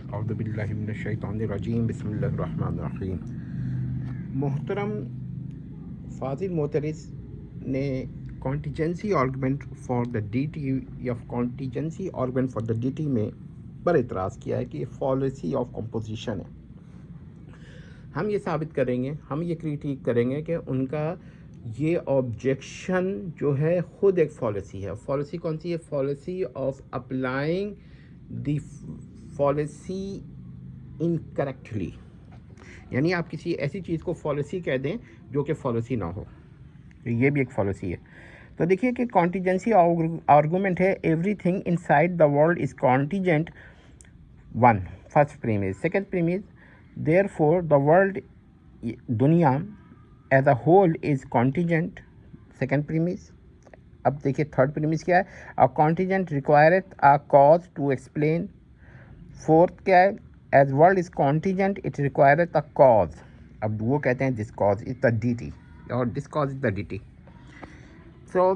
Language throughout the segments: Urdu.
اعوذ باللہ من الشیطان الرجیم، بسم اللہ الرحمن الرحیم۔ محترم فاضل معترض نے contingency argument for the D T یا contingency argument for the D T میں پر اعتراض کیا ہے کہ یہ فالسی آف کمپوزیشن ہے۔ ہم یہ ثابت کریں گے، ہم یہ کریٹیک کریں گے کہ ان کا یہ آبجیکشن جو ہے خود ایک فالسی ہے۔ فالسی کون سی ہے؟ Falsi of applying the falsi incorrectly, یعنی آپ کسی ایسی چیز کو فالسی کہہ دیں جو کہ فالسی نہ ہو، یہ بھی ایک فالسی ہے۔ تو دیکھیے کہ کانٹیجنسی آرگومنٹ ہے everything inside the world is contingent one, first premise. Second premise therefore the world, دنیا as a whole is contingent, second premise. اب دیکھیے تھرڈ پریمیز کیا ہے؟ A contingent requires a cause to explain. Fourth کیا ہے؟ As world is contingent it requires a cause. اب وہ کہتے ہیں this cause is the D T, اور this cause is the D T. تو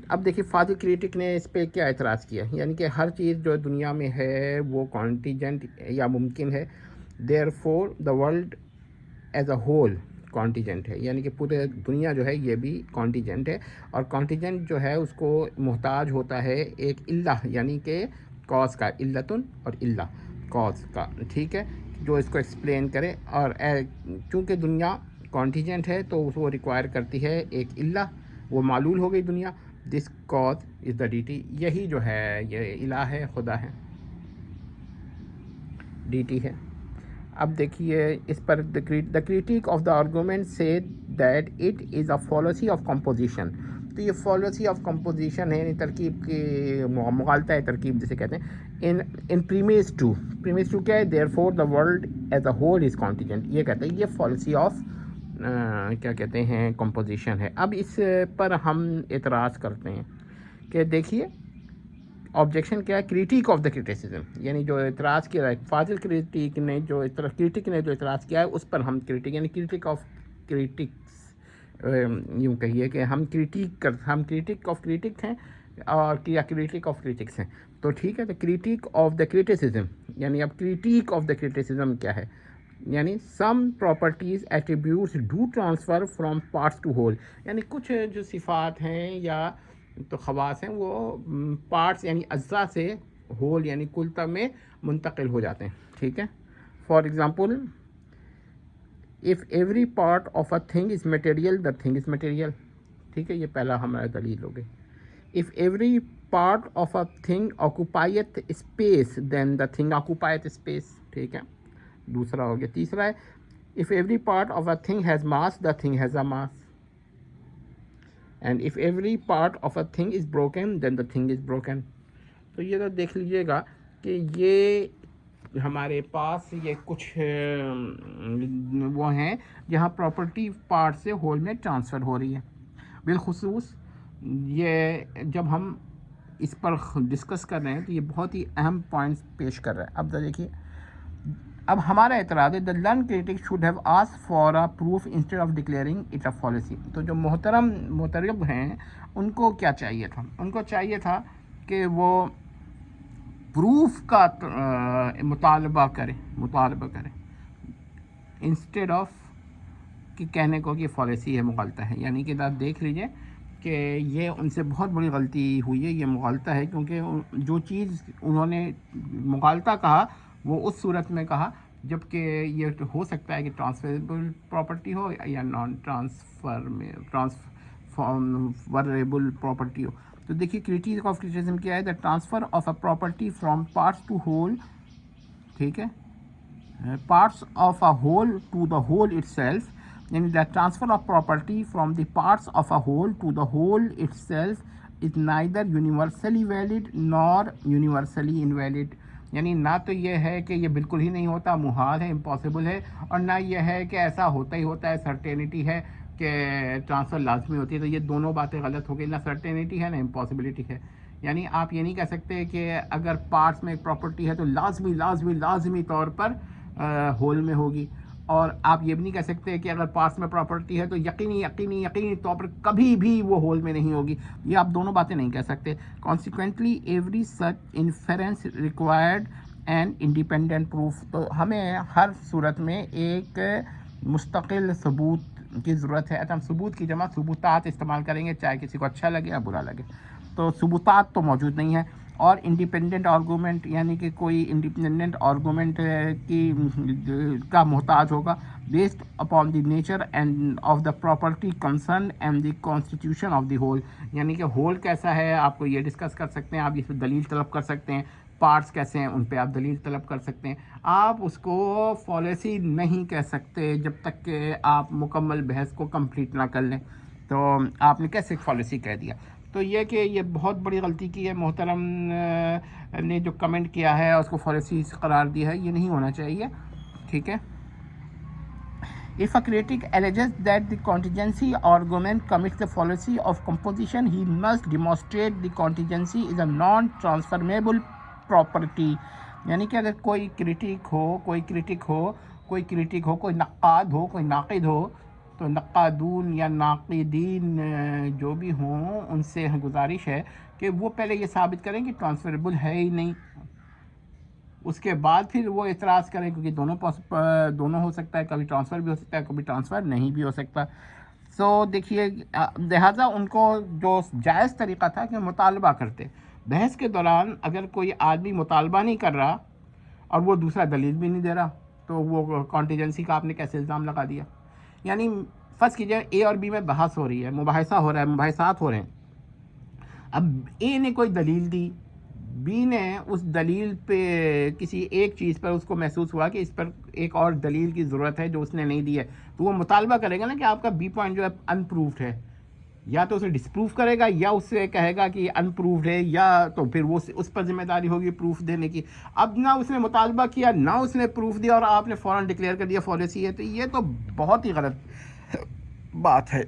اب دیکھیے فاضل کریٹک نے اس پہ کیا اعتراض کیا، یعنی کہ ہر چیز جو دنیا میں ہے وہ کانٹیجنٹ یا ممکن ہے، therefore the world as a whole contingent ہے، یعنی کہ پورے دنیا جو ہے یہ بھی کانٹیجنٹ ہے، اور کانٹیجنٹ جو ہے اس کو محتاج ہوتا ہے ایک علہ، یعنی کہ کاز کا، علتن اور علہ کاز کا، ٹھیک ہے، جو اس کو ایکسپلین کرے۔ اور چونکہ دنیا کانٹیجنٹ ہے تو وہ ریکوائر کرتی ہے ایک علہ، وہ معلول ہو گئی دنیا، دس cause is the D T, یہی جو ہے یہ الہ ہے، خدا ہے، ڈی ٹی ہے۔ اب دیکھیے اس پر دا کریٹیک آف دا آرگومنٹ سے that it is a falsi of composition. تو یہ فالسی آف کمپوزیشن ہے، یعنی ترکیب کی مغالطہ ہے، ترکیب جسے کہتے ہیں۔ ان پریمیز ٹو، پریمیز ٹو کیا ہے؟ Therefore the world as a whole is contingent, یہ کہتے ہیں یہ فالسی آف کیا کہتے ہیں کمپوزیشن ہے۔ اب اس پر ہم اعتراض کرتے ہیں کہ دیکھیے آبجیکشن کیا ہے؟ کریٹیک آف دا کریٹیسزم، یعنی جو اعتراض کیا ہے فاضل کریٹک نے جو اعتراض کیا ہے اس پر ہم کریٹک، یعنی کریٹک آف کریٹکس، یوں کہیے کہ ہم کریٹک آف کریٹک ہیں اور کیا کریٹک آف کریٹکس ہیں، تو ٹھیک ہے۔ تو کریٹیک آف دا کریٹیسزم، یعنی اب کریٹیک آف دا کریٹیسزم کیا ہے؟ یعنی سم properties attributes do transfer from parts to whole, یعنی کچھ جو صفات ہیں یا تو خواص ہیں وہ پارٹس یعنی اجزاء سے ہول یعنی کل تک میں منتقل ہو جاتے ہیں، ٹھیک ہے۔ For example if every part of a thing is material the thing is material, ٹھیک ہے، یہ پہلا ہمارا دلیل ہو گئی۔ If every part of a thing occupies space then the thing occupies space, ٹھیک ہے، دوسرا ہو گیا۔ تیسرا ہے if every part of a thing has mass the thing has a mass, and if every part of a thing is broken then the thing is broken. تو یہ تو دیکھ لیجیے گا کہ یہ ہمارے پاس یہ کچھ وہ ہیں جہاں پراپرٹی پارٹ سے ہول میں ٹرانسفر ہو رہی ہے۔ بالخصوص یہ جب ہم اس پر ڈسکس کر رہے ہیں تو یہ بہت ہی اہم پوائنٹس پیش کر رہا ہے۔ اب دیکھیے، اب ہمارا اعتراض ہے دا learn critic should have asked for a proof instead of declaring it a falsi. تو جو محترم معترض ہیں ان کو کیا چاہیے تھا؟ ان کو چاہیے تھا کہ وہ پروف کا مطالبہ کرے انسٹیڈ آف کہ کہنے کو کہ فالسی ہے، مغالطہ ہے، یعنی کہ آپ دیکھ لیجئے کہ یہ ان سے بہت بڑی غلطی ہوئی ہے، یہ مغالطہ ہے، کیونکہ جو چیز انہوں نے مغالطہ کہا وہ اس صورت میں کہا جبکہ یہ ہو سکتا ہے کہ ٹرانسفریبل پراپرٹی ہو یا نان ٹرانسفریبل پراپرٹی ہو۔ تو دیکھیے کریٹیک آف کریٹیسزم کیا ہے؟ The transfer of a property from parts to whole, ٹھیک ہے، parts of a whole to the whole itself, یعنی the transfer of property from the parts of a whole to the whole itself is neither universally valid nor universally invalid, یعنی نہ تو یہ ہے کہ یہ بالکل ہی نہیں ہوتا، محال ہے، امپاسبل ہے، اور نہ یہ ہے کہ ایسا ہوتا ہی ہوتا ہے، سرٹینٹی ہے کہ ٹرانسفر لازمی ہوتی ہے۔ تو یہ دونوں باتیں غلط ہو گئی، نہ سرٹینٹی ہے نہ امپاسبلٹی ہے۔ یعنی آپ یہ نہیں کہہ سکتے کہ اگر پارٹس میں ایک پراپرٹی ہے تو لازمی طور پر ہول میں ہوگی، اور آپ یہ بھی نہیں کہہ سکتے کہ اگر پارٹس میں پراپرٹی ہے تو یقینی طور پر کبھی بھی وہ ہول میں نہیں ہوگی، یہ آپ دونوں باتیں نہیں کہہ سکتے۔ Consequently every such inference required and independent proof. تو ہمیں ہر صورت میں ایک مستقل ثبوت کی ضرورت ہے. ہم ثبوت کی جمع ثبوتات استعمال کریں گے، چاہے کسی کو اچھا لگے یا برا لگے. تو ثبوتات تو موجود نہیں ہے. اور انڈیپینڈنٹ آرگومنٹ یعنی کہ کوئی انڈیپینڈنٹ آرگومنٹ کی کا محتاج ہوگا based upon the nature and of the property concern and the constitution of the whole. یعنی کہ ہول کیسا ہے آپ کو یہ ڈسکس کر سکتے ہیں، آپ اس پہ دلیل طلب کر سکتے ہیں. پارٹس کیسے ہیں ان پہ آپ دلیل طلب کر سکتے ہیں. آپ اس کو فالسی نہیں کہہ سکتے جب تک کہ آپ مکمل بحث کو کمپلیٹ نہ کر لیں. تو آپ نے کیسے فالسی کہہ دیا؟ تو یہ کہ یہ بہت بڑی غلطی کی ہے. محترم نے جو کمنٹ کیا ہے اس کو فالسی قرار دیا ہے، یہ نہیں ہونا چاہیے. ٹھیک ہے. If a critic alleges that the contingency argument commits the fallacy of composition, he must demonstrate the contingency is a non-transferable property. یعنی کہ اگر کوئی کریٹک ہو کوئی نقاد ہو، کوئی ناقد ہو، تو نقادون یا ناقدین جو بھی ہوں ان سے گزارش ہے کہ وہ پہلے یہ ثابت کریں کہ ٹرانسفریبل ہے ہی نہیں، اس کے بعد پھر وہ اعتراض کریں، کیونکہ دونوں ہو سکتا ہے، کبھی ٹرانسفر بھی ہو سکتا ہے، کبھی ٹرانسفر نہیں بھی ہو سکتا. سو دیکھیے لہٰذا ان کو جو جائز طریقہ تھا کہ مطالبہ کرتے. بحث کے دوران اگر کوئی آدمی مطالبہ نہیں کر رہا اور وہ دوسرا دلیل بھی نہیں دے رہا تو وہ کانٹیجنسی کا آپ نے کیسے الزام لگا دیا؟ یعنی فرض کیجیے اے اور بی میں بحث ہو رہی ہے، مباحثہ ہو رہا ہے، مباحثات ہو رہے ہیں. اب اے نے کوئی دلیل دی، بی نے اس دلیل پہ کسی ایک چیز پر اس کو محسوس ہوا کہ اس پر ایک اور دلیل کی ضرورت ہے جو اس نے نہیں دی ہے، تو وہ مطالبہ کرے گا نا کہ آپ کا بی پوائنٹ جو ہے ان پروفڈ ہے. یا تو اسے ڈسپروف کرے گا یا اس سے کہے گا کہ ان پروفڈ ہے، یا تو پھر وہ اس پر ذمہ داری ہوگی پروف دینے کی. اب نہ اس نے مطالبہ کیا، نہ اس نے پروف دیا، اور آپ نے فوراً ڈکلیئر کر دیا فالسی ہے. تو یہ تو بہت ہی غلط بات ہے.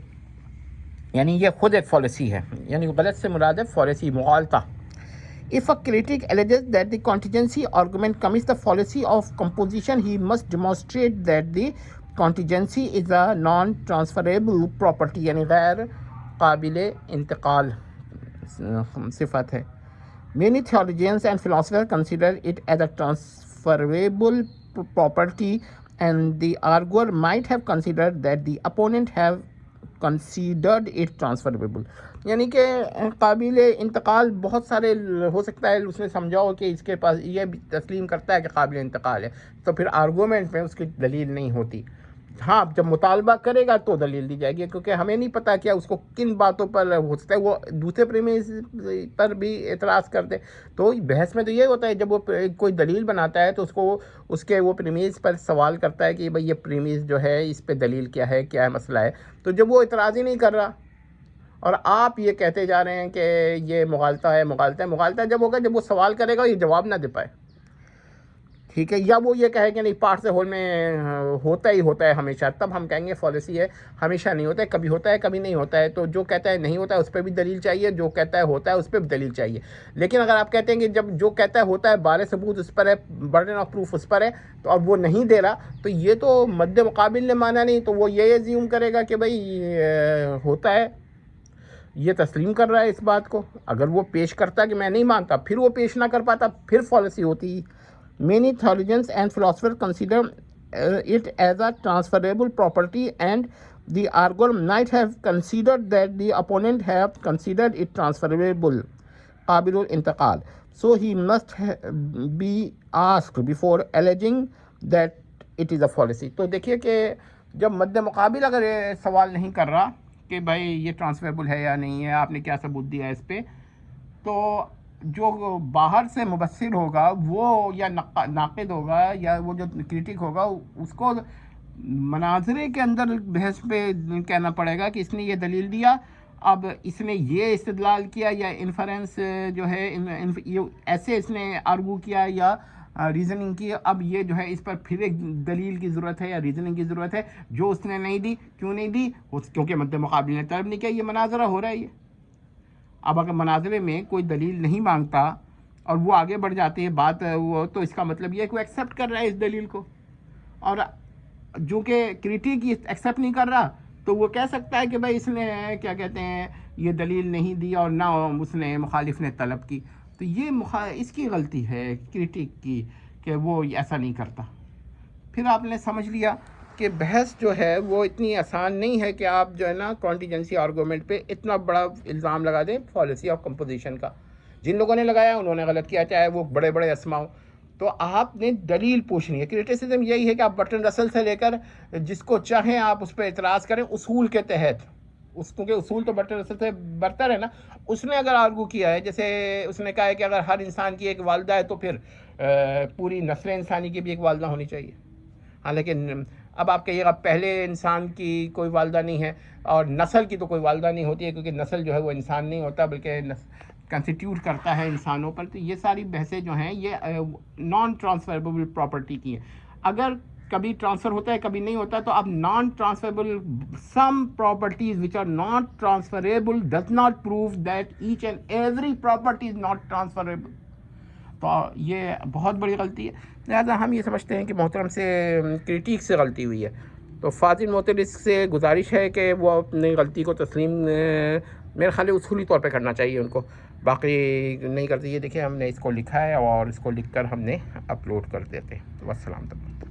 یعنی یہ خود ایک فالسی ہے. یعنی غلط سے مراد ہے falsi, مغالطہ. If a critic alleges that the contingency argument commits the fallacy of composition, he must demonstrate that the contingency is a non-transferable property. یعنی غیر قابل انتقال صفت ہے. Many theologians and philosophers consider it as a transferable property, and the arguer might have considered that the opponent have considered it transferable. یعنی کہ قابل انتقال بہت سارے ہو سکتا ہے اس نے سمجھا ہو کہ اس کے پاس یہ بھی تسلیم کرتا ہے کہ قابل انتقال ہے، تو پھر آرگومنٹ میں اس کی دلیل نہیں ہوتی. ہاں جب مطالبہ کرے گا تو دلیل دی جائے گی، کیونکہ ہمیں نہیں پتہ کیا اس کو کن باتوں پر ہو سکتا ہے وہ دوسرے پریمیس پر بھی اعتراض کر دے. تو بحث میں تو یہ ہوتا ہے جب وہ کوئی دلیل بناتا ہے تو اس کو اس کے وہ پریمیس پر سوال کرتا ہے کہ بھئی یہ پریمیس جو ہے اس پہ دلیل کیا ہے مسئلہ ہے. تو جب وہ اعتراض ہی نہیں کر رہا اور آپ یہ کہتے جا رہے ہیں کہ یہ مغالطہ جب ہوگا جب وہ سوال کرے گا یہ جواب نہ دے پائے. ٹھیک ہے. یا وہ یہ کہے کہ نہیں پارٹ سے ہول میں ہوتا ہے ہمیشہ، تب ہم کہیں گے فالسی ہے. ہمیشہ نہیں ہوتا ہے، کبھی ہوتا ہے کبھی نہیں ہوتا ہے. تو جو کہتا ہے نہیں ہوتا ہے اس پہ بھی دلیل چاہیے، جو کہتا ہے ہوتا ہے اس پہ بھی دلیل چاہیے. لیکن اگر آپ کہتے ہیں کہ جب جو کہتا ہے ہوتا ہے بارے ثبوت اس پر ہے، برڈن آف پروف اس پر ہے، تو اب وہ نہیں دے رہا، تو یہ تو مد مقابل نے مانا نہیں، تو وہ یہ زیوم کرے گا کہ بھئی ہوتا ہے، یہ تسلیم کر رہا ہے اس بات کو. اگر وہ پیش کرتا کہ میں نہیں مانتا، پھر وہ پیش نہ کر پاتا، پھر فالسی ہوتی. Many theologians and philosophers consider it as a transferable property, and the arguer might have considered that the opponent have considered it transferable, قابل الانتقال. So he must be asked before alleging that it is a fallacy. تو دیکھیے کہ جب مد مقابل اگر سوال نہیں کر رہا کہ بھائی یہ ٹرانسفریبل ہے یا نہیں ہے، آپ نے کیا ثبوت دیا ہے اس پہ، تو جو باہر سے مبصر ہوگا وہ یا ناقد ہوگا یا وہ جو کریٹک ہوگا اس کو مناظرے کے اندر بحث پہ کہنا پڑے گا کہ اس نے یہ دلیل دیا، اب اس نے یہ استدلال کیا یا انفرنس جو ہے ایسے اس نے آرگو کیا یا ریزننگ کی، اب یہ جو ہے اس پر پھر ایک دلیل کی ضرورت ہے یا ریزننگ کی ضرورت ہے جو اس نے نہیں دی. کیوں نہیں دی؟ کیونکہ مد مقابل نے طلب نہیں کیا. یہ مناظرہ ہو رہا ہے. یہ اب اگر مناظرے میں کوئی دلیل نہیں مانگتا اور وہ آگے بڑھ جاتی ہے بات، وہ تو اس کا مطلب یہ ہے کہ وہ ایکسیپٹ کر رہا ہے اس دلیل کو. اور جو کہ کریٹک ایکسیپٹ نہیں کر رہا تو وہ کہہ سکتا ہے کہ بھائی اس نے کیا کہتے ہیں یہ دلیل نہیں دی اور نہ اس نے مخالف نے طلب کی. تو یہ اس کی غلطی ہے کریٹک کی کہ وہ ایسا نہیں کرتا. پھر آپ نے سمجھ لیا کہ بحث جو ہے وہ اتنی آسان نہیں ہے کہ آپ جو ہے نا کانٹیجنسی آرگومنٹ پہ اتنا بڑا الزام لگا دیں پالیسی آف کمپوزیشن کا. جن لوگوں نے لگایا انہوں نے غلط کیا، چاہے وہ بڑے بڑے اسما ہوں. تو آپ نے دلیل پوچھنی ہے. کریٹیسزم یہی ہے کہ آپ برٹن رسل سے لے کر جس کو چاہیں آپ اس پہ اعتراض کریں اصول کے تحت. کیونکہ اصول تو برٹن رسل سے برتر ہے نا. اس نے اگر آرگو کیا ہے، جیسے اس نے کہا ہے کہ اگر ہر انسان کی ایک والدہ ہے تو پھر پوری نسل انسانی کی بھی ایک والدہ ہونی چاہیے. حالانکہ اب آپ کہیے گا پہلے انسان کی کوئی والدہ نہیں ہے اور نسل کی تو کوئی والدہ نہیں ہوتی ہے، کیونکہ نسل جو ہے وہ انسان نہیں ہوتا بلکہ کنسٹیٹیوٹ کرتا ہے انسانوں پر. تو یہ ساری بحثیں جو ہیں یہ نان ٹرانسفریبل پراپرٹی کی ہیں. اگر کبھی ٹرانسفر ہوتا ہے کبھی نہیں ہوتا تو اب non transferable some properties which are not transferable does not prove that each and every property is not transferable. تو یہ بہت بڑی غلطی ہے. لہٰذا ہم یہ سمجھتے ہیں کہ محترم سے کریٹیک سے غلطی ہوئی ہے. تو فاضل معترض سے گزارش ہے کہ وہ اپنی غلطی کو تسلیم میرے خیال اصولی طور پہ کرنا چاہیے ان کو. باقی نہیں کرتے. یہ دیکھیں ہم نے اس کو لکھا ہے اور اس کو لکھ کر ہم نے اپلوڈ کر دیتے. تو السلام علیکم.